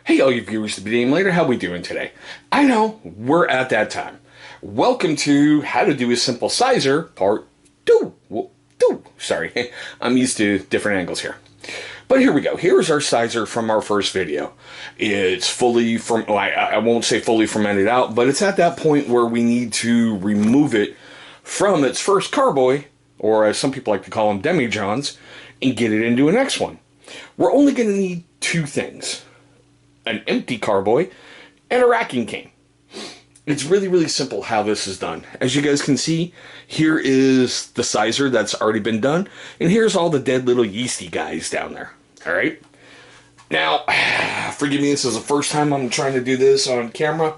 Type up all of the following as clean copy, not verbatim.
Hey, all you viewers to be named later, how we doing today? I know, we're at that time. Welcome to How to Do a Simple Cyser, Part 2. Sorry, I'm used to different angles here. But here we go. Here's our Cyser from our first video. It's fully I won't say fully fermented out, but it's at that point where we need to remove it from its first carboy, or as some people like to call them, demijohns, and get it into a next one. We're only going to need two things: an empty carboy and a racking cane. It's really simple how this is done. As you guys can see, here is the Cyser that's already been done, and here's all the dead little yeasty guys down there. All right. Now, forgive me, this is the first time I'm trying to do this on camera.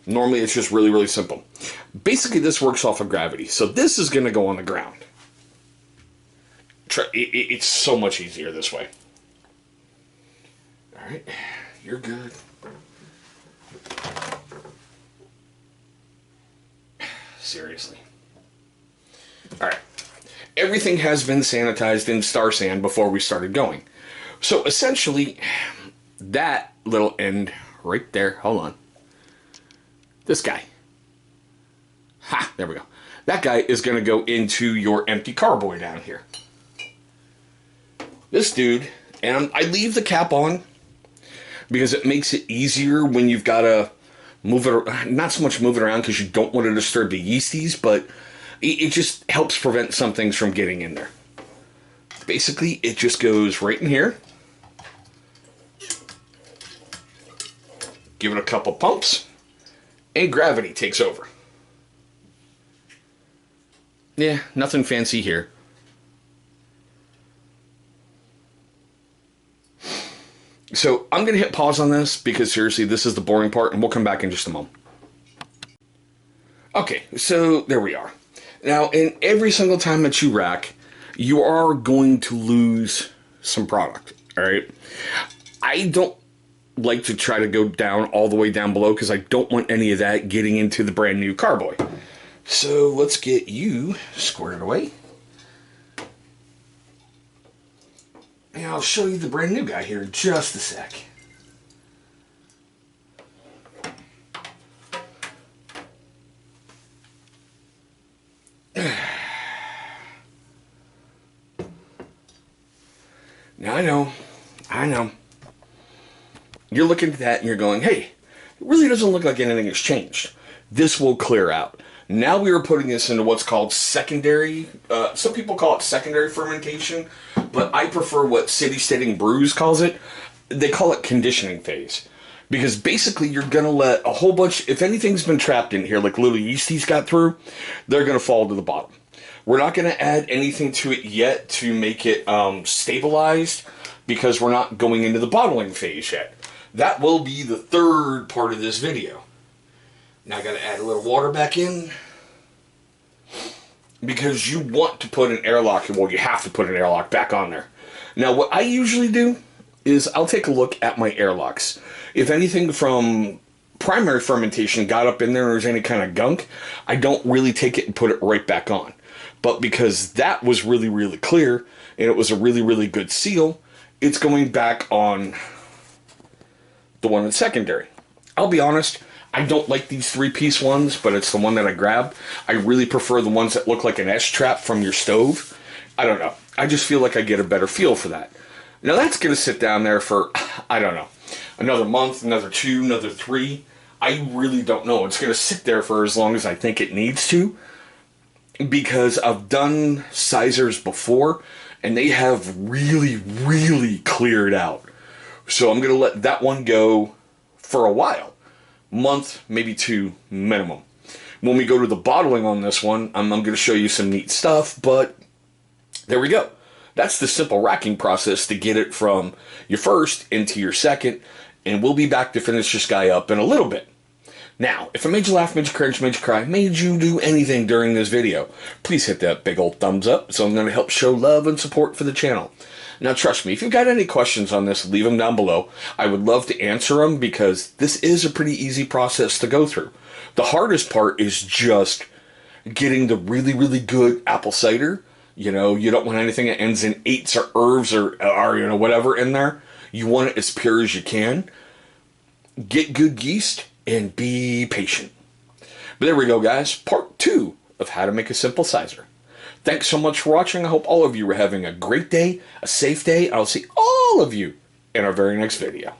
Normally it's just really simple. Basically, this works off of gravity. So this is going to go on the ground. It's so much easier this way. All right, you're good. Seriously. All right. Everything has been sanitized in Star San before we started going. So essentially, that little end right there, hold on. This guy. Ha, there we go. That guy is going to go into your empty carboy down here. This dude, and I leave the cap on because it makes it easier when you've got to move it, not so much move it around because you don't want to disturb the yeasties, but it just helps prevent some things from getting in there. Basically, it just goes right in here. Give it a couple pumps, and gravity takes over. Yeah, nothing fancy here. So I'm going to hit pause on this because seriously, this is the boring part, and we'll come back in just a moment. Okay, so there we are. Now, in every single time that you rack, you are going to lose some product, all right? I don't like to try to go down all the way down below because I don't want any of that getting into the brand new carboy. So let's get you squared away. And I'll show you the brand new guy here in just a sec. Now, I know. You're looking at that and you're going, hey, it really doesn't look like anything has changed. This will clear out. Now we are putting this into what's called secondary, some people call it secondary fermentation, but I prefer what City Stating Brews calls it. They call it conditioning phase. Because basically you're going to let a whole bunch, if anything's been trapped in here, like little yeasties got through, they're going to fall to the bottom. We're not going to add anything to it yet to make it stabilized because we're not going into the bottling phase yet. That will be the third part of this video. Now I got to add a little water back in because you want to put an airlock, well, you have to put an airlock back on there. Now what I usually do is I'll take a look at my airlocks. If anything from primary fermentation got up in there or there's any kind of gunk, I don't really take it and put it right back on. But because that was really clear and it was a really good seal, it's going back on the one that's secondary. I'll be honest, I don't like these 3-piece ones, but it's the one that I grabbed. I really prefer the ones that look like an S-trap from your stove. I don't know. I just feel like I get a better feel for that. Now that's going to sit down there for, I don't know, another month, another 2, another 3. I really don't know. It's going to sit there for as long as I think it needs to, because I've done Cysers before, and they have really cleared out. So I'm going to let that one go for a while. Month, maybe 2 minimum. When we go to the bottling on this one, I'm going to show you some neat stuff, but there we go. That's the simple racking process to get it from your first into your second, and we'll be back to finish this guy up in a little bit. Now, if I made you laugh, made you cringe, made you cry, made you do anything during this video, please hit that big old thumbs up, so I'm going to help show love and support for the channel. Now, trust me, if you've got any questions on this, leave them down below. I would love to answer them because this is a pretty easy process to go through. The hardest part is just getting the really good apple cider. You know, you don't want anything that ends in 8s or herbs or you know, whatever in there. You want it as pure as you can. get good yeast, and be patient. But there we go, guys. Part 2 of how to make a simple Cyser. Thanks so much for watching. I hope all of you are having a great day, a safe day. I'll see all of you in our very next video.